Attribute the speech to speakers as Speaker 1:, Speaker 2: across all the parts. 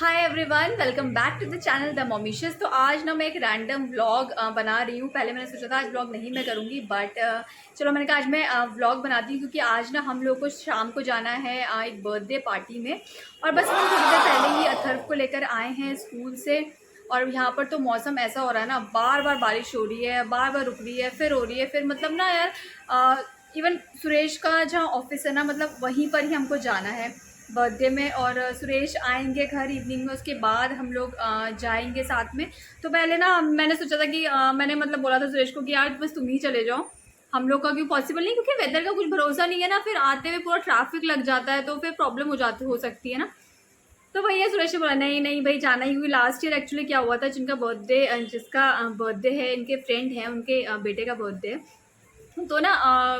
Speaker 1: Hi everyone, welcome back to the channel the Momicious. तो आज ना मैं एक रैंडम व्लॉग बना रही हूँ। पहले मैंने सोचा था आज व्लॉग नहीं मैं करूँगी, बट चलो मैंने कहा आज मैं व्लॉग बनाती हूँ, क्योंकि आज ना हम लोग को शाम को जाना है एक बर्थडे पार्टी में। और बस हम थोड़ी देर पहले ही अथर्व को लेकर आए हैं स्कूल से। और यहाँ पर तो मौसम ऐसा हो रहा है ना, बार बार बारिश हो रही है, बार बार रुक रही है, फिर हो रही है, फिर मतलब ना यार इवन सुरेश का जहाँ ऑफिस है ना, मतलब वहीं पर ही हमको जाना है बर्थडे में। और सुरेश आएंगे घर इवनिंग में, उसके बाद हम लोग जाएंगे साथ में। तो पहले ना मैंने सोचा था कि मैंने मतलब बोला था सुरेश को कि यार बस तुम ही चले जाओ, हम लोग का क्यों पॉसिबल नहीं, क्योंकि वेदर का कुछ भरोसा नहीं है ना, फिर आते हुए पूरा ट्रैफिक लग जाता है तो फिर प्रॉब्लम हो सकती है ना। तो भैया सुरेश ने बोला नहीं नहीं भाई जाना ही, क्योंकि लास्ट ईयर एक्चुअली क्या हुआ था, जिसका बर्थडे है, इनके फ्रेंड हैं, उनके बेटे का बर्थडे है। तो ना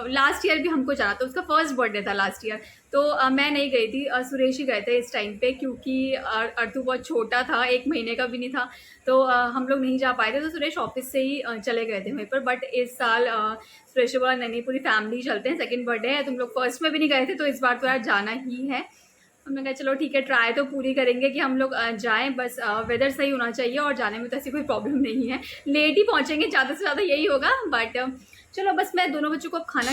Speaker 1: लास्ट ईयर भी हमको जाना था, उसका फर्स्ट बर्थडे था लास्ट ईयर। तो मैं नहीं गई थी, सुरेश ही गए थे इस टाइम पे, क्योंकि अर्तु बहुत छोटा था, 1 महीने का भी नहीं था। तो हम लोग नहीं जा पाए थे, तो सुरेश ऑफिस से ही चले गए थे वहीं पर। बट इस साल सुरेश ने बोला नहीं नहीं पूरी फैमिली चलते हैं, सेकंड बर्थडे है, तुम लोग फर्स्ट में भी नहीं गए थे तो इस बार तो यार जाना ही है। हमने कहा चलो ठीक है, ट्राई तो पूरी करेंगे कि हम लोग जाएं, बस वेदर सही होना चाहिए और जाने में तो ऐसी कोई प्रॉब्लम नहीं है। लेट ही पहुंचेंगे, ज़्यादा से ज़्यादा यही होगा, बट चलो बस मैं दोनों बच्चों को अब खाना।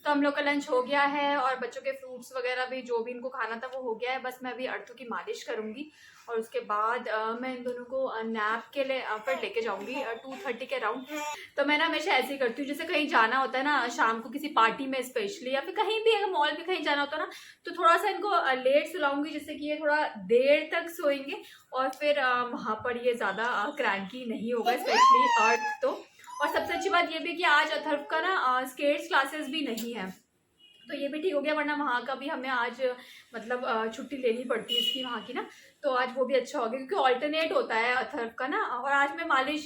Speaker 1: तो हम लोग का लंच हो गया है और बच्चों के फ्रूट्स वगैरह भी जो भी इनको खाना था वो हो गया है। बस मैं अभी अर्थू की मालिश करूंगी और उसके बाद मैं इन दोनों को नैप के लिए फिर लेके जाऊंगी 2:30 के अराउंड। तो मैं ना हमेशा ऐसे ही करती हूँ, जैसे कहीं जाना होता है ना शाम को किसी पार्टी में स्पेशली, या फिर कहीं भी अगर मॉल भी कहीं जाना होता है ना, तो थोड़ा सा इनको लेट सुलाऊंगी, जिससे कि ये थोड़ा देर तक सोएंगे और फिर वहाँ पर ये ज़्यादा क्रैंकी नहीं होगा, स्पेशली अर्थ तो। और सबसे अच्छी बात ये भी कि आज अथर्व का ना स्केट्स क्लासेस भी नहीं है, तो ये भी ठीक हो गया, वरना वहाँ का भी हमें आज मतलब छुट्टी लेनी पड़ती है इसकी वहाँ की ना। तो आज वो भी अच्छा हो गया, क्योंकि ऑल्टरनेट होता है अथर्व का ना। और आज मैं मालिश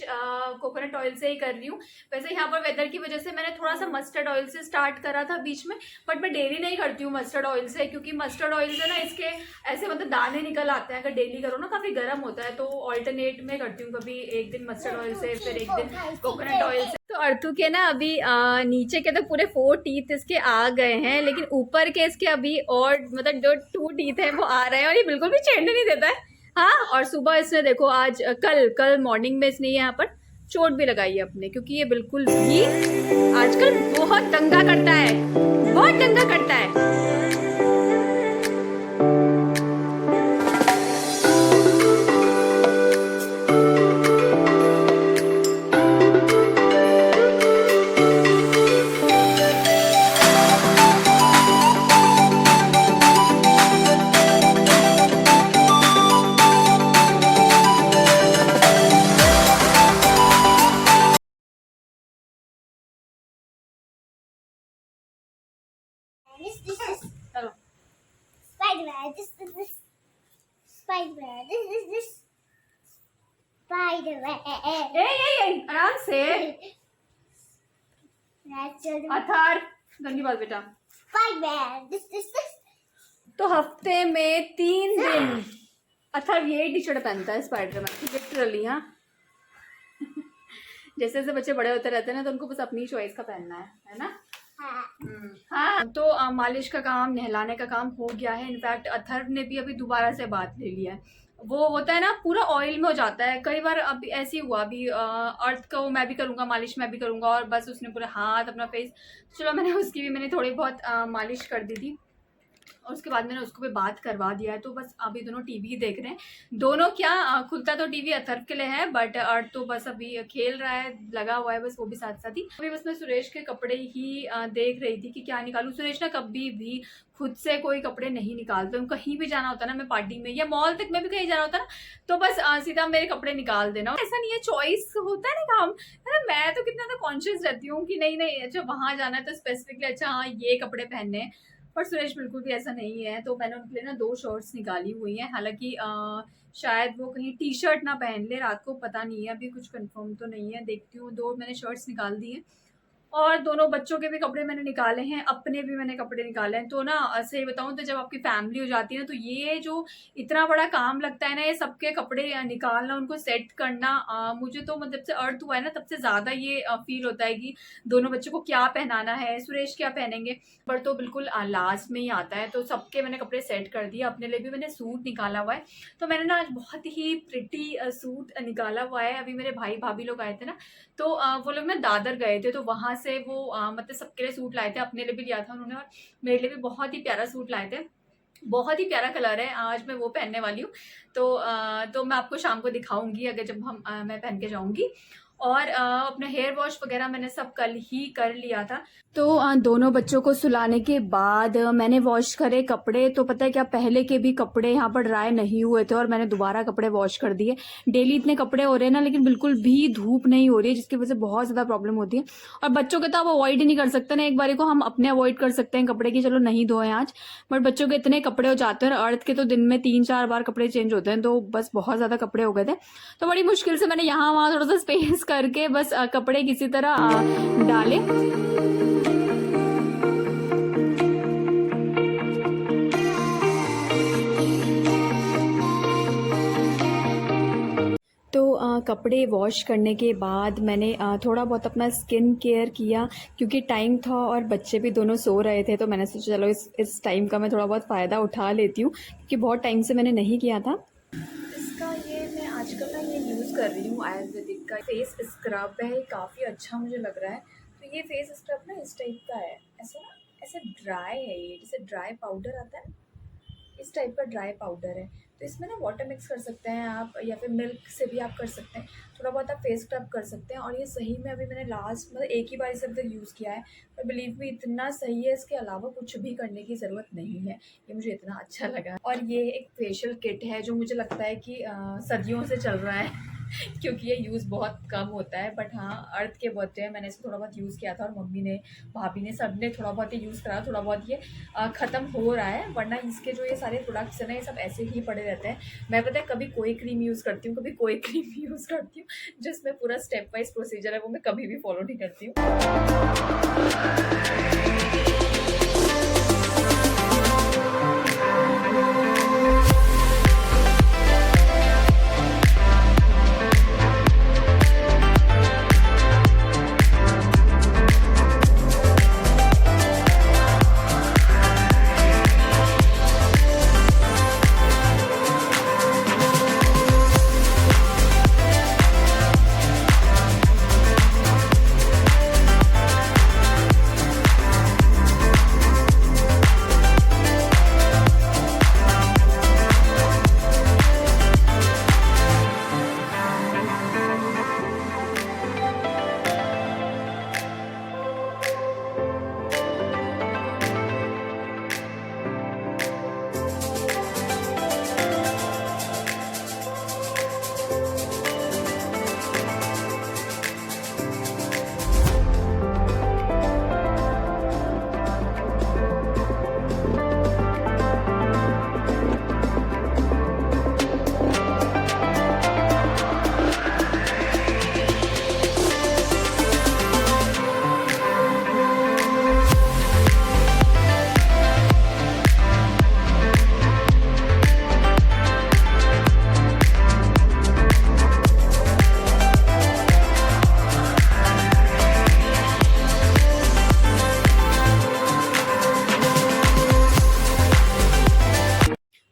Speaker 1: कोकोनट ऑयल से ही कर रही हूँ। वैसे यहाँ पर वेदर की वजह से मैंने थोड़ा सा मस्टर्ड ऑयल से स्टार्ट करा था बीच में, बट मैं डेली नहीं करती हूँ मस्टर्ड ऑयल से, क्योंकि मस्टर्ड ऑयल से ना इसके ऐसे मतलब दाने निकल आते हैं, अगर डेली करो ना काफ़ी गर्म होता है। तो ऑल्टरनेट में करती हूँ, कभी एक दिन मस्टर्ड ऑयल से, फिर एक दिन कोकोनट ऑयल से। तो अर्थू के ना अभी नीचे के तो पूरे 4 टीथ इसके आ गए हैं, लेकिन ऊपर के इसके अभी और मतलब जो 2 टीथ है वो आ रहे हैं, और ये बिल्कुल भी छेड़ने नहीं देता है। हाँ, और सुबह इसने देखो आज कल कल मॉर्निंग में इसने यहाँ पर चोट भी लगाई है अपने, क्योंकि ये बिल्कुल भी आजकल बहुत दंगा करता है, बहुत दंगा करता है।
Speaker 2: This
Speaker 1: चलो
Speaker 2: Spider-Man. This Spider-Man. This Spider-Man.
Speaker 1: ए आराम से।
Speaker 2: Natural
Speaker 1: अथार गंदी बात बेटा।
Speaker 2: Spider-Man. This
Speaker 1: तो हफ्ते में 3 दिन अथर्व यही टी शर्ट पहनता है स्पाइडरमैन की, लिटरली। हाँ जैसे जैसे बच्चे बड़े होते रहते हैं ना, तो उनको बस अपनी चॉइस का पहनना है ना। हाँ, तो मालिश का काम, नहलाने का काम हो गया है। इनफैक्ट अथर्व ने भी अभी दोबारा से बात ले लिया है। वो होता है ना पूरा ऑयल में हो जाता है कई बार, अब ऐसे ही हुआ अभी अर्थ को मैं भी करूँगा मालिश, मैं भी करूँगा, और बस उसने पूरा हाथ अपना फेस, चलो मैंने थोड़ी बहुत मालिश कर दी थी, और उसके बाद मैंने उसको भी बात करवा दिया है। तो बस अभी दोनों टीवी देख रहे हैं। दोनों क्या, खुलता तो टीवी अथर्व के लिए है, बट अर्थ तो बस अभी खेल रहा है, लगा हुआ है बस वो भी साथ साथ ही। अभी बस मैं सुरेश के कपड़े ही देख रही थी कि क्या निकालूं। सुरेश ना कभी भी खुद से कोई कपड़े नहीं निकालते, उनको कहीं भी जाना होता है ना, मैं पार्टी में या मॉल तक में भी कहीं जाना होता है ना, तो बस सीधा मेरे कपड़े निकाल देना। ऐसा नहीं है, चॉइस होता है ना काम, है ना। मैं तो कितना तो कॉन्शियस रहती हूँ कि नहीं नहीं अच्छा वहां जाना है तो स्पेसिफिकली अच्छा हाँ ये कपड़े पहनने हैं, पर सुरेश बिल्कुल भी ऐसा नहीं है। तो मैंने उनके लिए ना 2 शर्ट्स निकाली हुई हैं, हालांकि शायद वो कहीं टी शर्ट ना पहन ले रात को, पता नहीं है, अभी कुछ कंफर्म तो नहीं है, देखती हूँ। 2 मैंने शर्ट्स निकाल दी हैं और दोनों बच्चों के भी कपड़े मैंने निकाले हैं, अपने भी मैंने कपड़े निकाले हैं। तो ना सही बताऊं तो जब आपकी फैमिली हो जाती है ना, तो ये जो इतना बड़ा काम लगता है ना, ये सबके कपड़े निकालना, उनको सेट करना, मुझे तो मतलब से अर्थ हुआ है ना तब से ज्यादा ये फील होता है कि दोनों बच्चों को क्या पहनाना है, सुरेश क्या पहनेंगे। पर तो बिल्कुल लास्ट में ही आता है। तो सबके मैंने कपड़े सेट कर दिए, अपने लिए भी मैंने सूट निकाला हुआ है। तो मैंने ना आज बहुत ही प्रिटी सूट निकाला हुआ है। अभी मेरे भाई भाभी लोग आए थे ना, तो वो लोग ना दादर गए थे, तो वहां से वो मतलब सबके लिए सूट लाए थे, अपने लिए भी लिया था उन्होंने, और मेरे लिए भी बहुत ही प्यारा सूट लाए थे। बहुत ही प्यारा कलर है, आज मैं वो पहनने वाली हूँ। तो मैं आपको शाम को दिखाऊंगी, अगर जब मैं पहन के जाऊंगी। और अपना हेयर वॉश वगैरह मैंने सब कल ही कर लिया था। तो दोनों बच्चों को सुलाने के बाद मैंने वॉश करे कपड़े। तो पता है क्या, पहले के भी कपड़े यहाँ पर ड्राई नहीं हुए थे और मैंने दोबारा कपड़े वॉश कर दिए। डेली इतने कपड़े हो रहे हैं ना, लेकिन बिल्कुल भी धूप नहीं हो रही है, जिसकी वजह से बहुत ज्यादा प्रॉब्लम होती है। और बच्चों के तो आप अवॉइड ही नहीं कर सकते ना, एक बारी को हम अपने अवॉइड कर सकते हैं कपड़े की, चलो नहीं धोए आज, बट बच्चों के इतने कपड़े हो जाते हैं। और अर्थ के तो दिन में 3-4 बार कपड़े चेंज होते हैं, तो बस बहुत ज्यादा कपड़े हो गए थे। तो बड़ी मुश्किल से मैंने यहाँ वहां थोड़ा सा स्पेस करके बस कपड़े किसी तरह डाले। तो कपड़े वॉश करने के बाद मैंने थोड़ा बहुत अपना स्किन केयर किया, क्योंकि टाइम था और बच्चे भी दोनों सो रहे थे। तो मैंने सोचा चलो इस टाइम का मैं थोड़ा बहुत फ़ायदा उठा लेती हूँ, क्योंकि बहुत टाइम से मैंने नहीं किया था। इसका ये मैं आजकल ना ये यूज़ कर रही हूँ, आयुर्वेदिक का फेस स्क्रब है, काफ़ी अच्छा मुझे लग रहा है। तो ये फेस स्क्रब ना इस टाइप का है, ऐसा ना, ऐसे ड्राई है ये, जैसे ड्राई पाउडर आता है, इस टाइप का ड्राई पाउडर है। तो इसमें ना वाटर मिक्स कर सकते हैं आप, या फिर मिल्क से भी आप कर सकते हैं। थोड़ा बहुत आप फेस स्क्रब कर सकते हैं। और ये सही में अभी मैंने लास्ट मतलब एक ही बार इसे अभी तक यूज़ किया है, पर बिलीव मी इतना सही है, इसके अलावा कुछ भी करने की ज़रूरत नहीं है। ये मुझे इतना अच्छा लगा। और ये एक फेशियल किट है जो मुझे लगता है कि सदियों से चल रहा है क्योंकि ये यूज़ बहुत कम होता है। बट हाँ, अर्थ के बर्थडे है, मैंने इसे थोड़ा बहुत यूज़ किया था, और मम्मी ने, भाभी ने, सब ने थोड़ा बहुत ही यूज़ करा। थोड़ा बहुत ये ख़त्म हो रहा है, वरना इसके जो ये सारे प्रोडक्ट्स हैं ना, ये सब ऐसे ही पड़े रहते हैं। मैं पता है कभी कोई क्रीम यूज़ करती हूँ, कभी कोई क्रीम यूज़ करती हूँ, जिसमें पूरा स्टेप वाइज प्रोसीजर है वो मैं कभी भी फॉलो नहीं करती हूँ।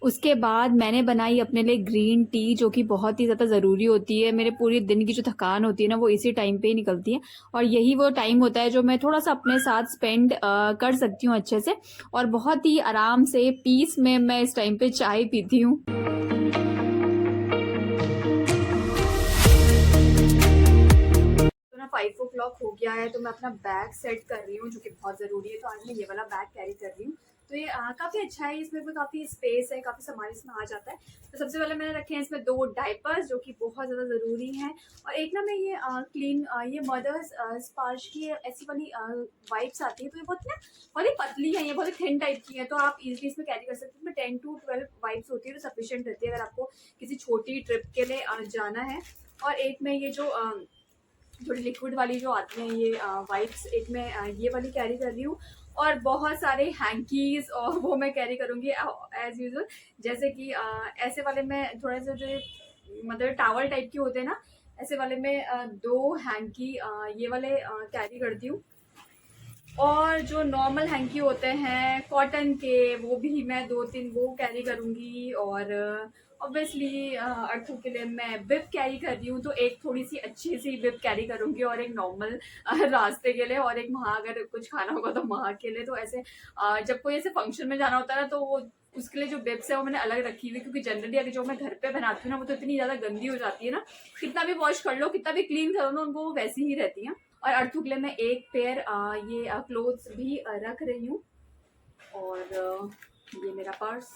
Speaker 1: उसके बाद मैंने बनाई अपने लिए ग्रीन टी, जो कि बहुत ही ज़्यादा ज़रूरी होती है। मेरे पूरे दिन की जो थकान होती है ना, वो इसी टाइम पे ही निकलती है। और यही वो टाइम होता है जो मैं थोड़ा सा अपने साथ स्पेंड कर सकती हूँ अच्छे से, और बहुत ही आराम से पीस में मैं इस टाइम पे चाय पीती हूँ। तो ना 5 o'clock हो गया है, तो मैं अपना बैग सेट कर रही हूँ, जो कि बहुत ज़रूरी है। तो आज मैं ये वाला बैग कैरी कर रही हूँ। तो ये काफ़ी अच्छा है, इसमें भी काफ़ी स्पेस है, काफ़ी सामान इसमें आ जाता है। तो सबसे पहले मैंने रखे हैं इसमें 2 डायपर्स, जो कि बहुत ज़्यादा ज़रूरी हैं। और एक ना मैं ये क्लीन ये मदर्स स्पर्श की ऐसी वाली वाइप्स आती है। तो ये बहुत ही पतली है, ये बहुत ही थिन टाइप की है, तो आप इजीली इसमें कैरी कर सकते हैं। इसमें 10 to 12 वाइप्स होती है, तो सफिशिएंट रहती है अगर आपको किसी छोटी ट्रिप के लिए जाना है। और एक में ये जो थोड़ी लिक्विड वाली जो आती हैं ये वाइप्स, एक मैं ये वाली कैरी कर रही हूँ, और बहुत सारे हैंकीज और वो मैं कैरी करूँगी एज यूजुअल। जैसे कि ऐसे वाले में थोड़े से जो मतलब टावल टाइप के होते हैं ना, ऐसे वाले में 2 हैंकी ये वाले कैरी करती हूँ। और जो नॉर्मल हैंकी होते हैं कॉटन के, वो भी मैं 2-3 वो कैरी करूँगी। और ऑब्वियसली अर्थों के लिए मैं बिप कैरी कर रही हूँ, तो एक थोड़ी सी अच्छी सी बिप कैरी करूँगी, और एक नॉर्मल रास्ते के लिए, और एक वहाँ अगर कुछ खाना होगा तो वहाँ के लिए। तो ऐसे जब कोई ऐसे फंक्शन में जाना होता है ना, तो वो उसके लिए जो बिप्स है वो मैंने अलग रखी हुई, क्योंकि जनरली अगर जो मैं घर पे बनाती हूँ ना, वो तो इतनी ज़्यादा गंदी हो जाती है ना, कितना भी वॉश कर लो, कितना भी क्लीन करो ना, उनको वो वैसी ही रहती हैं। और अर्थों के लिए मैं एक पेयर ये क्लोथ्स भी रख रही हूँ। और ये मेरा पर्स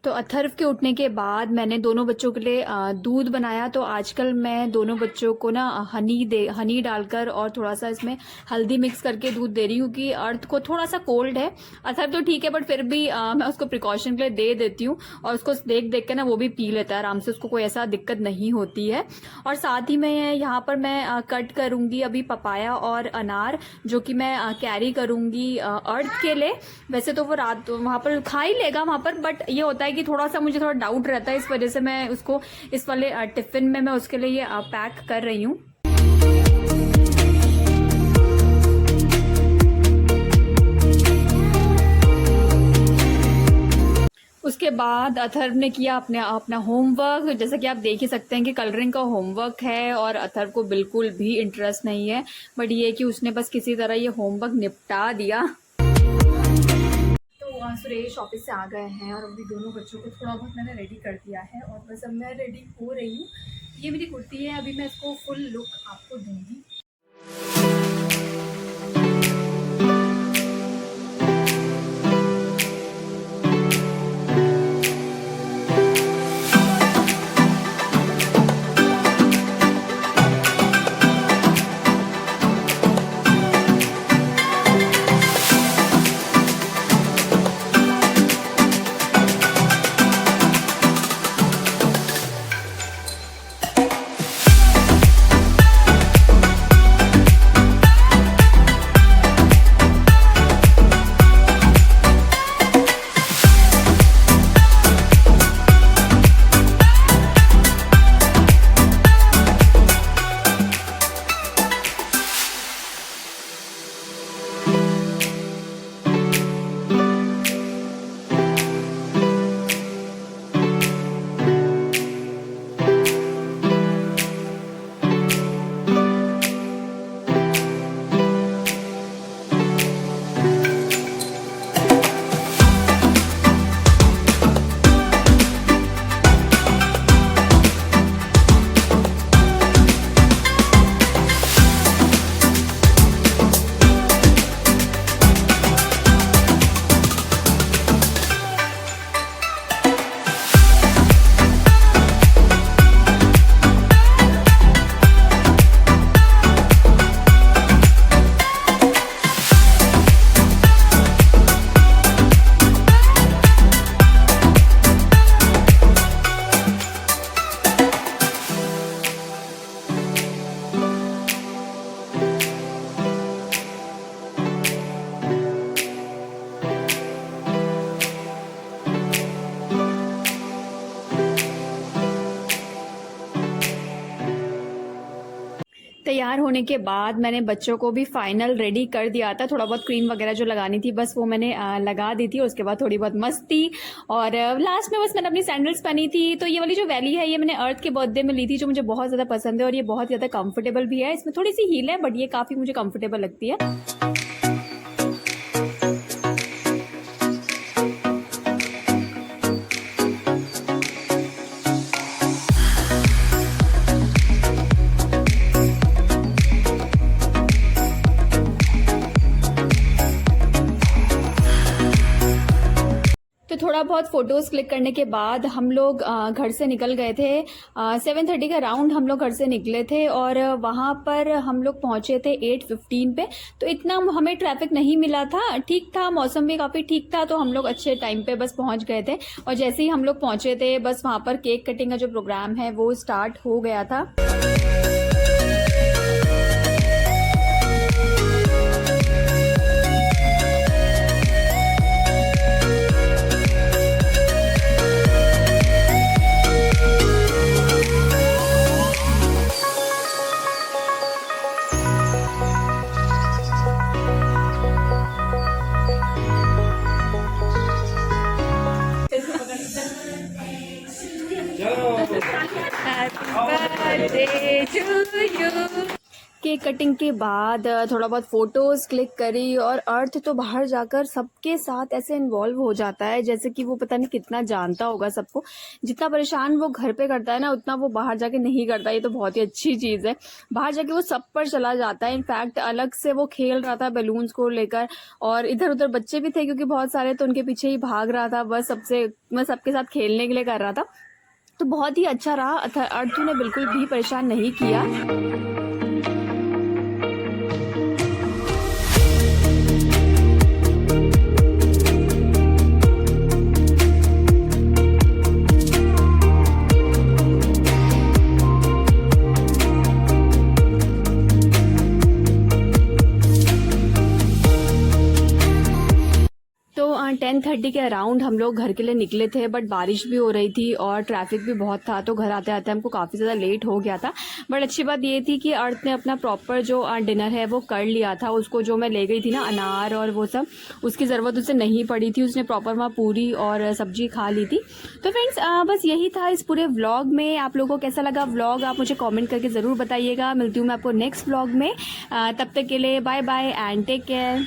Speaker 1: तो अथर्व के उठने के बाद मैंने दोनों बच्चों के लिए दूध बनाया। तो आजकल मैं दोनों बच्चों को ना हनी डालकर और थोड़ा सा इसमें हल्दी मिक्स करके दूध दे रही हूँ, कि अर्थ को थोड़ा सा कोल्ड है। अथर्व तो ठीक है, बट फिर भी मैं उसको प्रिकॉशन के लिए दे देती हूँ, और उसको देख देख के ना वो भी पी लेता है आराम से, उसको कोई ऐसा दिक्कत नहीं होती है। और साथ ही में यहाँ पर मैं कट करूँगी अभी पपाया और अनार, जो कि मैं कैरी करूँगी अर्थ के लिए। वैसे तो वो रात वहाँ पर खा ही लेगा वहाँ पर, बट ये होता है कि थोड़ा सा मुझे थोड़ा डाउट रहता है, इस वजह से मैं उसको इस वाले टिफिन में मैं उसके लिए ये पैक कर रही हूँ। उसके बाद अथर्व ने किया अपना होमवर्क। जैसा कि आप देख ही सकते हैं कि कलरिंग का होमवर्क है, और अथर्व को बिल्कुल भी इंटरेस्ट नहीं है, बट ये कि उसने बस किसी तरह ये होमवर्क निपटा दिया। सुरेश ऑफिस से आ गए हैं, और अभी दोनों बच्चों को थोड़ा बहुत मैंने रेडी कर दिया है, और बस अब मैं रेडी हो रही हूँ। ये मेरी कुर्ती है, अभी मैं इसको फुल लुक आपको दूंगी। तैयार होने के बाद मैंने बच्चों को भी फाइनल रेडी कर दिया था। थोड़ा बहुत क्रीम वगैरह जो लगानी थी बस वो मैंने लगा दी थी। उसके बाद थोड़ी बहुत मस्ती, और लास्ट में बस मैंने अपनी सैंडल्स पहनी थी। तो ये वाली जो वैली है ये मैंने अर्थ के बर्थडे में ली थी, जो मुझे बहुत ज़्यादा पसंद है, और ये बहुत ज़्यादा कंफर्टेबल भी है। इसमें थोड़ी सी हील है बट ये काफ़ी मुझे कंफर्टेबल लगती है। तो तो थोड़ा बहुत फ़ोटोज़ क्लिक करने के बाद हम लोग घर से निकल गए थे। 7:30 का राउंड हम लोग घर से निकले थे और वहाँ पर हम लोग पहुँचे थे 8:15 पे। तो इतना हमें ट्रैफिक नहीं मिला था, ठीक था, मौसम भी काफ़ी ठीक था, तो हम लोग अच्छे टाइम पे बस पहुँच गए थे। और जैसे ही हम लोग पहुँचे थे बस वहाँ पर केक कटिंग का जो प्रोग्राम है वो स्टार्ट हो गया था। Happy birthday to you। Cake cutting के बाद थोड़ा बहुत फ़ोटोज़ क्लिक करी और अर्थ तो बाहर जाकर सबके साथ ऐसे इन्वॉल्व हो जाता है जैसे कि वो पता नहीं कितना जानता होगा सबको। जितना परेशान वो घर पे करता है ना उतना वो बाहर जाके नहीं करता। ये तो बहुत ही अच्छी चीज़ है, बाहर जाके वो सब पर चला जाता है। इनफैक्ट अलग से वो खेल रहा था बैलून्स को लेकर और इधर उधर बच्चे भी थे क्योंकि बहुत सारे, तो उनके पीछे ही भाग रहा था, बस सबके साथ खेलने के लिए कर रहा था। तो बहुत ही अच्छा रहा। अर्थ ने बिल्कुल भी परेशान नहीं किया। तो 10:30 के अराउंड हम लोग घर के लिए निकले थे, बट बारिश भी हो रही थी और ट्रैफिक भी बहुत था, तो घर आते आते हमको काफ़ी ज़्यादा लेट हो गया था। बट अच्छी बात ये थी कि अर्थ ने अपना प्रॉपर जो डिनर है वो कर लिया था। उसको जो मैं ले गई थी ना अनार और वो सब, उसकी ज़रूरत उसे नहीं पड़ी थी, उसने प्रॉपर वहाँ पूरी और सब्जी खा ली थी। तो फ्रेंड्स बस यही था इस पूरे व्लॉग में। आप लोगों को कैसा लगा व्लॉग आप मुझे कॉमेंट करके ज़रूर बताइएगा। मिलती हूँ मैं आपको नेक्स्ट व्लॉग में। तब तक के लिए bye bye and take care.